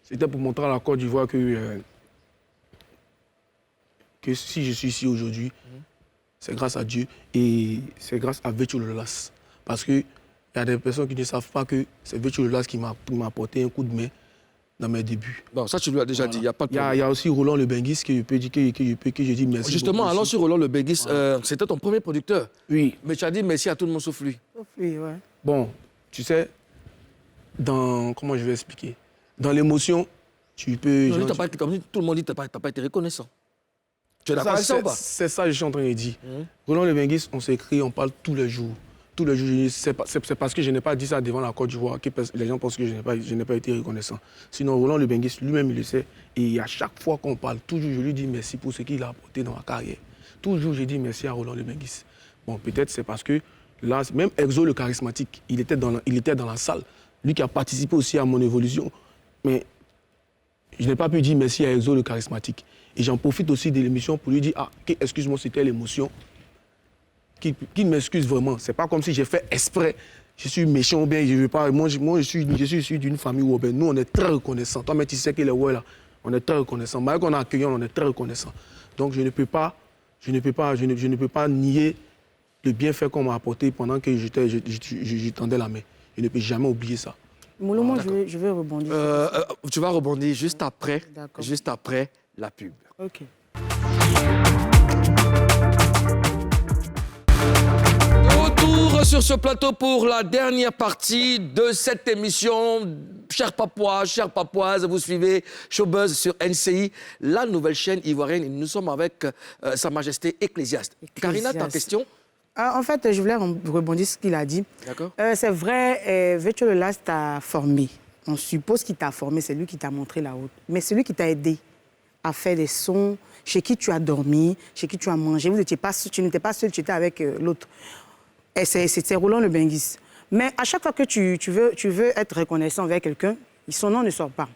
C'était pour montrer à la Côte d'Ivoire que si je suis ici aujourd'hui, c'est grâce à Dieu et c'est grâce à Vétio Lelas. Parce qu'il y a des personnes qui ne savent pas que c'est Vétio Lelas qui m'a apporté un coup de main dans mes débuts. Bon, ça, tu lui as déjà dit, il n'y a pas de problème. Il y a aussi Roland Le Benguis que je dis merci. Justement, allons sur Roland Le Benguis. C'était ton premier producteur. Oui. Mais tu as dit merci à tout le monde sauf lui. Sauf lui, ouais. Bon, tu sais, comment je vais expliquer? Dans l'émotion, tu peux... Tout le monde dit que tu n'as pas été reconnaissant. Tu es d'accord avec ça ou pas? C'est ça que je suis en train de dire. Roland Le Benguis, on s'écrit, on parle tous les jours. Tous les jours, c'est parce que je n'ai pas dit ça devant la Côte d'Ivoire que les gens pensent que je n'ai pas été reconnaissant. Sinon, Roland Le Benguis, lui-même, il le sait. Et à chaque fois qu'on parle, toujours, je lui dis merci pour ce qu'il a apporté dans ma carrière. Toujours, je dis merci à Roland Le Benguis. Bon, peut-être c'est parce que là, même Exo le charismatique, il était dans la salle. Lui qui a participé aussi à mon évolution. Mais je n'ai pas pu dire merci à Exo le charismatique. Et j'en profite aussi de l'émission pour lui dire, excuse-moi, c'était l'émotion. Qu'il m'excuse vraiment. C'est pas comme si j'ai fait exprès. Je suis méchant ou bien je veux pas. Moi, je suis issu d'une famille où nous, on est très reconnaissants. Toi, mais tu sais que les ouais là, on est très reconnaissants. Malgré qu'on a accueilli, on est très reconnaissants. Donc, je ne peux pas nier le bienfait qu'on m'a apporté pendant que je tendais la main. Je ne peux jamais oublier ça. Moulou, moi, je vais rebondir. Tu vas rebondir juste après la pub. OK. Retour sur ce plateau pour la dernière partie de cette émission. Chers Papouas, chères Papouaises, vous suivez Showbuzz sur NCI, la nouvelle chaîne ivoirienne. Nous sommes avec Sa Majesté Ecclésiaste. Karina, ta question? En fait, je voulais rebondir sur ce qu'il a dit. D'accord. C'est vrai, Vétio Lelas t'a formé. On suppose qu'il t'a formé, c'est lui qui t'a montré la route. Mais c'est lui qui t'a aidé à faire des sons, chez qui tu as dormi, chez qui tu as mangé. Tu n'étais pas seul, tu étais avec l'autre. Et c'était Roland Le Benguis. Mais à chaque fois que tu veux être reconnaissant avec quelqu'un, son nom ne sort pas.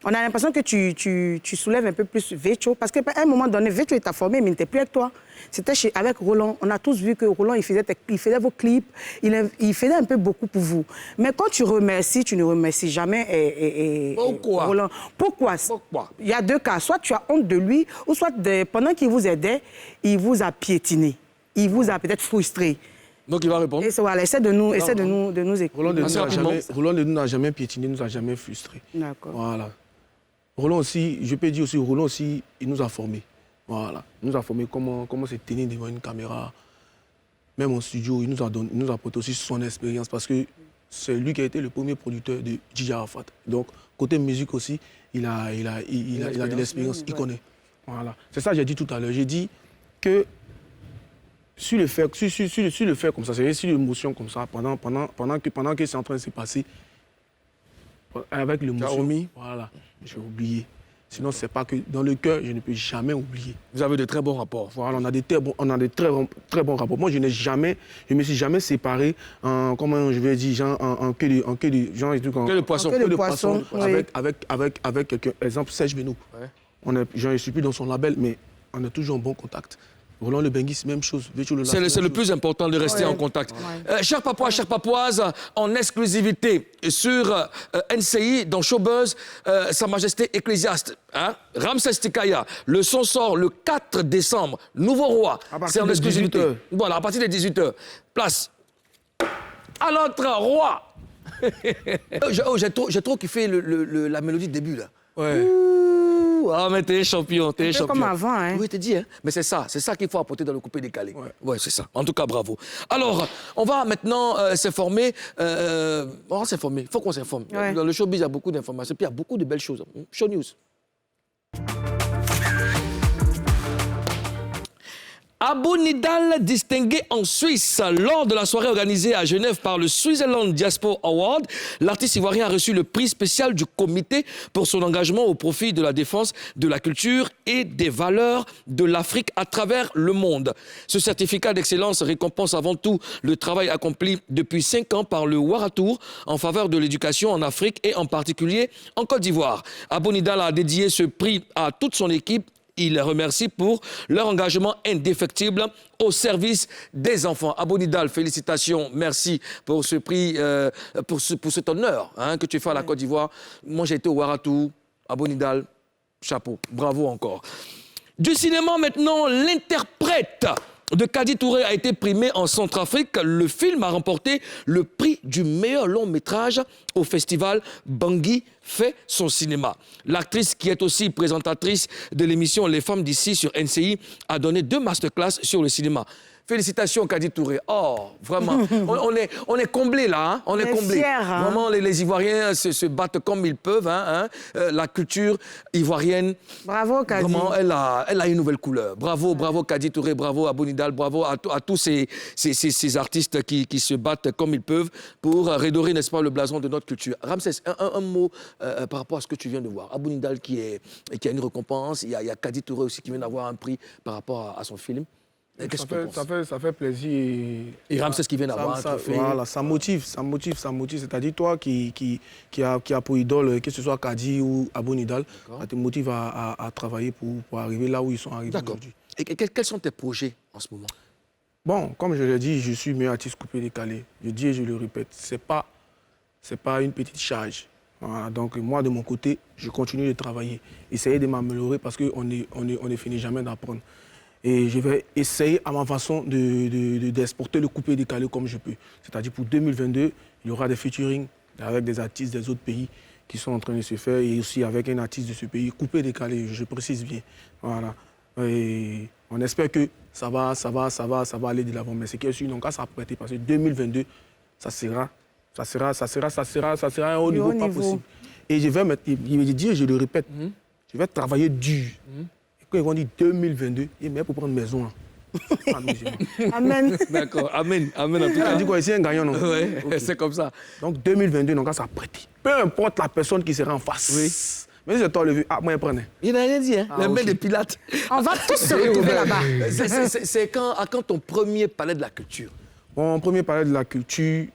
On a l'impression que tu soulèves un peu plus Vétio, parce qu'à un moment donné, Vétio t'a formé, mais il n'était plus avec toi. C'était avec Roland. On a tous vu que Roland, il faisait vos clips, il faisait un peu beaucoup pour vous. Mais quand tu remercies, tu ne remercies jamais Pourquoi? Roland. Pourquoi? Il y a deux cas. Soit tu as honte de lui, ou soit pendant qu'il vous aidait, il vous a piétiné. Il vous a peut-être frustré. Donc il va répondre. Et voilà, essaie de nous écouter. Roland de nous n'a jamais piétiné, nous a jamais frustré. D'accord. Voilà. Roland aussi, je peux dire aussi, Roland aussi, il nous a formés. Voilà. Il nous a formés comment se tenir devant une caméra. Même en studio, il nous a apporté aussi son expérience parce que c'est lui qui a été le premier producteur de DJ Arafat. Donc, côté musique aussi, il a de l'expérience, il connaît. Voilà. C'est ça que j'ai dit tout à l'heure. J'ai dit que sur le fait comme ça, c'est sur l'émotion comme ça, pendant que c'est en train de se passer, avec l'émotion, voilà, j'ai oublié. Sinon, c'est pas que dans le cœur, je ne peux jamais oublier. Vous avez de très bons rapports. Voilà, on a de très bons rapports. Moi, je me suis jamais séparé en, comment je vais dire, genre, en queue de poisson. Oui. Avec quelqu'un. Exemple, Serge Benoît. Ouais. Je ne suis plus dans son label, mais on est toujours en bon contact. Roland Le Benguis, même chose. C'est le plus important de rester en contact. Ouais. Chers Papouas, chères Papouaises, en exclusivité sur NCI, dans Showbuzz, Sa Majesté Ecclésiaste, Ramses Sikaya. Le son sort le 4 décembre. Nouveau roi. C'est en exclusivité. Voilà, à partir de 18h. Place à notre roi. J'ai trop kiffé la mélodie de début, là. Ouais. tout. Ah, mais t'es champion, t'es champion. Comme avant, hein. Oui, t'es dit, hein. Mais c'est ça qu'il faut apporter dans le coupé décalé. Ouais, c'est ça. En tout cas, bravo. Alors, on va maintenant s'informer. On va s'informer. Il faut qu'on s'informe. Ouais. Dans le showbiz, il y a beaucoup d'informations. Puis il y a beaucoup de belles choses. Show News. Abou Nidal, distingué en Suisse lors de la soirée organisée à Genève par le Switzerland Diaspora Award. L'artiste ivoirien a reçu le prix spécial du comité pour son engagement au profit de la défense de la culture et des valeurs de l'Afrique à travers le monde. Ce certificat d'excellence récompense avant tout le travail accompli depuis 5 ans par le Waratour en faveur de l'éducation en Afrique et en particulier en Côte d'Ivoire. Abou Nidal a dédié ce prix à toute son équipe. Il les remercie pour leur engagement indéfectible au service des enfants. Abou Nidal, félicitations, merci pour ce prix, pour cet honneur que tu fais à la Côte d'Ivoire. Moi, j'ai été au Waratour. Abou Nidal, chapeau, bravo encore. Du cinéma maintenant, l'interprète de Kadi Touré a été primé en Centrafrique. Le film a remporté le prix du meilleur long métrage au festival Bangui fait son cinéma. L'actrice, qui est aussi présentatrice de l'émission Les Femmes d'ici sur NCI, a donné 2 masterclass sur le cinéma. Félicitations, Kadi Touré. Oh, vraiment, on est comblés là, on est comblés. Vraiment, les Ivoiriens se battent comme ils peuvent. La culture ivoirienne, bravo, Kadi. Vraiment, elle a une nouvelle couleur. Bravo, bravo, Kadi Touré, bravo, Abou Nidal, bravo à tous ces artistes qui se battent comme ils peuvent pour redorer, n'est-ce pas, le blason de notre culture. Ramsès, un mot par rapport à ce que tu viens de voir. Abou Nidal qui a une récompense, il y a Kadi Touré aussi qui vient d'avoir un prix par rapport à son film. Qu'est-ce que tu penses? Ça fait plaisir. Et Ramsès qui vient d'avoir un trophée. Voilà, ça motive. C'est-à-dire, toi qui a pour idole, que ce soit Kadi ou Abou Nidal, ça te motive à travailler pour arriver là où ils sont arrivés aujourd'hui. Et quels sont tes projets en ce moment? Bon, comme je l'ai dit, je suis meilleur artiste coupé décalé. Je dis et je le répète, c'est pas une petite charge. Voilà, donc moi, de mon côté, je continue de travailler, essayer de m'améliorer parce qu'on ne finit jamais d'apprendre. Et je vais essayer à ma façon d'exporter le coupé décalé comme je peux. C'est-à-dire pour 2022, il y aura des featuring avec des artistes des autres pays qui sont en train de se faire et aussi avec un artiste de ce pays, coupé décalé, je précise bien. Voilà. Et on espère que ça va aller de l'avant. Mais c'est qu'il y a donc à s'apprêter parce que 2022, ça sera un haut niveau pas possible. Et je vais dire, je le répète, je vais travailler dur. Quand ils vont dire 2022, il est pour prendre maison. Amen. D'accord, amen. Amen en tout cas. On dit quoi, c'est un gagnant, non? Oui, okay. C'est comme ça. Donc 2022, donc à s'apprêter. Peu importe la personne qui sera en face. Oui. Mais si c'est toi le vu, moi je prends. Il n'a rien dit, hein? Les mains de Pilate. On va tous se retrouver là-bas. C'est quand ton premier palais de la culture? Mon premier palais de la culture,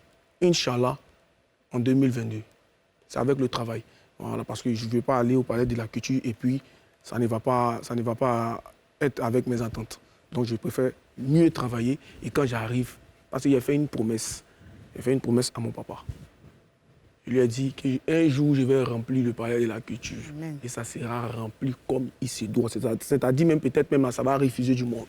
Inch'Allah, en 2022. C'est avec le travail. Voilà, parce que je ne vais pas aller au palais de la culture et puis ça ne va pas être avec mes attentes. Donc je préfère mieux travailler et quand j'arrive, parce qu'il a fait une promesse. Il a fait une promesse à mon papa. Je lui ai dit qu'un jour, je vais remplir le palais de la culture. Amen. Et ça sera rempli comme il se doit. C'est-à-dire même peut-être même ça va refuser du monde.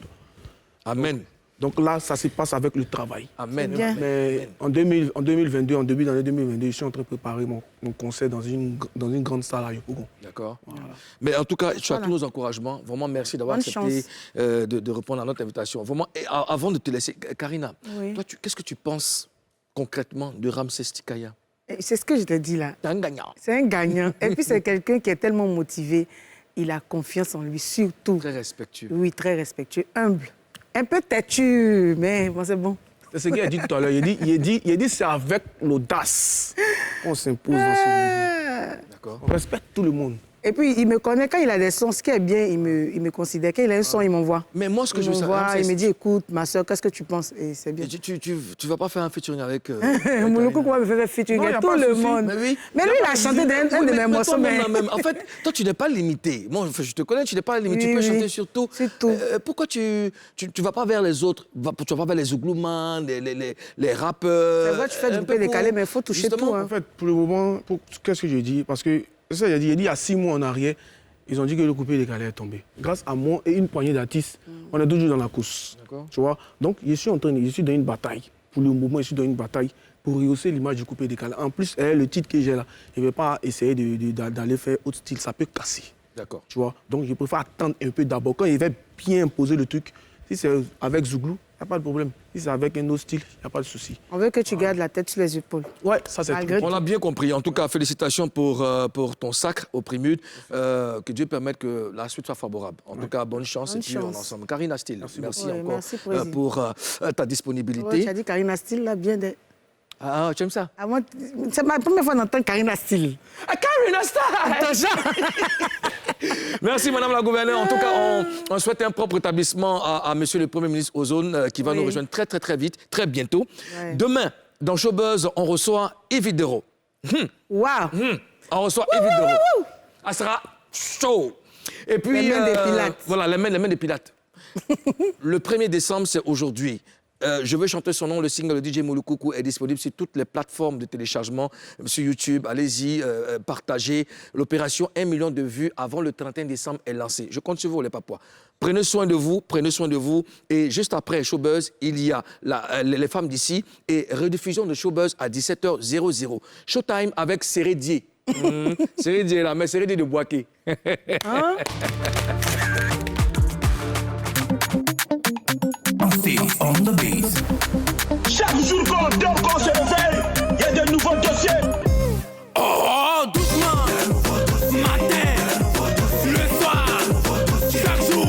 Amen. Donc là, ça se passe avec le travail. Amen. Mais en 2022, en début d'année 2022, je suis en train de préparer mon concert dans une grande salle à Yopougon. D'accord. Voilà. Mais en tout cas, tu as tous nos encouragements. Vraiment, merci d'avoir accepté de répondre à notre invitation. Vraiment, et avant de te laisser, Karina, toi, qu'est-ce que tu penses concrètement de Ramsès Tikaya? C'est ce que je te dis là. C'est un gagnant. C'est un gagnant. Et puis, c'est quelqu'un qui est tellement motivé. Il a confiance en lui, surtout. Très respectueux. Oui, très respectueux, humble. Un peu têtu, mais bon, c'est bon. C'est ce qu'il a dit tout à l'heure. Il dit c'est avec l'audace qu'on s'impose dans ce milieu. D'accord. On respecte tout le monde. Et puis, il me connaît, quand il a des sons, ce qui est bien, il me considère. Quand il a un son, il m'envoie. Mais moi, ce que je veux savoir, il me dit, écoute, ma soeur, qu'est-ce que tu penses? Et c'est bien. Tu vas pas faire un featuring avec... Mouloukou, comment me faire featuring avec tout le monde? Mais lui, il a chanté un de mes morceaux. En fait, toi, tu n'es pas limité. Moi, je te connais, tu n'es pas limité. Tu peux chanter sur tout. C'est tout. Pourquoi tu vas pas vers les autres? Tu vas pas vers les Zouglouman, les rappeurs? C'est vrai, tu fais du coupé décalé, mais il faut toucher tout. En fait, pour le moment, qu'est-ce que je dis? Parce que ça, il a dit il y a 6 mois en arrière, ils ont dit que le coupé décalé est tombé. Grâce à moi et une poignée d'artistes, on est toujours dans la course. Tu vois? Donc, je suis dans une bataille. Pour le moment, je suis dans une bataille pour rehausser l'image du coupé décalé. En plus, le titre que j'ai là, je ne vais pas essayer d'aller faire autre style, ça peut casser. D'accord. Tu vois? Donc, je préfère attendre un peu d'abord. Quand il va bien imposer le truc, si c'est avec Zouglou, il n'y a pas de problème. Si c'est avec un autre style, il n'y a pas de souci. On veut que tu gardes la tête sur les épaules. Ouais, ça c'est Malgré tout. On a bien compris. En tout cas, félicitations pour ton sacre au Primude. Que Dieu permette que la suite soit favorable. En tout cas, bonne chance. Bonne et puis on est chance. ensemble. Karina Steele, merci Ouais, encore merci, président. pour ta Ouais, disponibilité. tu as dit Karina Steele, là, bien des... Ah, tu aimes ça? Ah, moi, c'est ma première fois d'entendre Karina Steele. Ah, Karina Steele! Merci, Madame la Gouverneure. En tout cas, on souhaite un propre établissement à Monsieur le Premier ministre Ozone qui va nous rejoindre très, très, très vite, très bientôt. Ouais. Demain, dans Showbuzz, on reçoit Yves Dero. Waouh! On reçoit Yves Dero. Ça sera chaud. Et puis, Les mains des Pilates. Voilà, les mains des Pilates. Le 1er décembre, c'est aujourd'hui. Je veux chanter son nom, le single de DJ Moulou est disponible sur toutes les plateformes de téléchargement, sur YouTube. Allez-y, partagez. L'opération 1 million de vues avant le 31 décembre est lancée. Je compte sur vous, les Papois. Prenez soin de vous, prenez soin de vous. Et juste après Showbuzz, il y a les femmes d'ici et rediffusion de Showbuzz à 17h00. Showtime avec Sérédier. Sérédier là, mais Sérédier de Boaké. Hein? On the beat. Chaque jour qu'on dort, qu'on se réveille, il y a de nouveaux dossiers. Oh, doucement. Matin, le soir, chaque jour.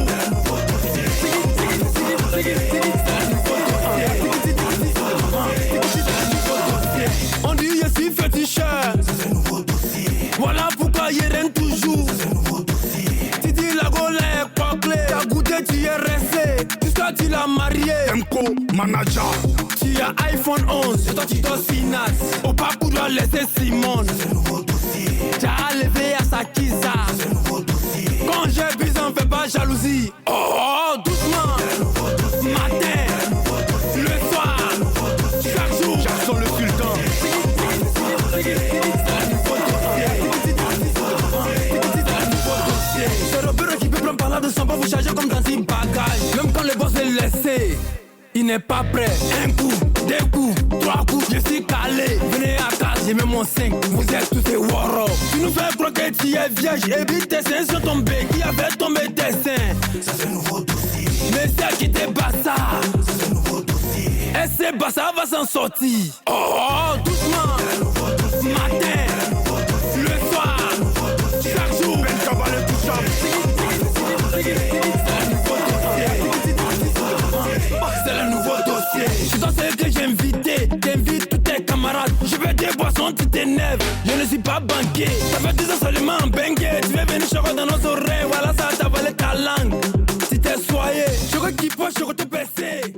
On dit je suis féticheur. Voilà pourquoi il règne toujours. Tu dis la Gaule est pas clé. T'as goûté, tu es resté. Jusqu'à tu l'as marié. Temco, manager. Tu as iPhone 11, et toi tu dois Sinas. Au pas pour doit laisser Simone. Tu as levé à sa Kiza. Quand j'ai besoin, fais pas jalousie. Oh, doucement. Matin, le soir, chaque jour. Jackson le sultan. C'est Robert qui peut prendre par là de son pas vous charger comme dans un bagage. Même quand le boss est laissé, il n'est pas prêt. Un coup, deux coups, trois coups, je suis calé. Venez à casa, j'ai mis mon 5, vous êtes tous des warros. Tu nous fais croire que tu es vierge, et puis tes seins sont tombés, qui avait tombé tes seins. Ça c'est nouveau dossier. Mais celle qui était bassa, Ça c'est nouveau dossier. et c'est bassa va s'en sortir. Oh, doucement, matin, le soir, chaque jour. Ben Cabalet touchable. C'est le nouveau dossier. Je dois savoir que j'ai invité. T'invites tous tes camarades. Je veux des boissons, tu t'énerves. Je ne suis pas banquier. Ça fait 10 ans seulement en bengue. Tu veux venir choquer dans nos oreilles. Voilà, ça t'a volé ta langue. Si t'es soyé, je veux qu'il faut, je veux te baisser.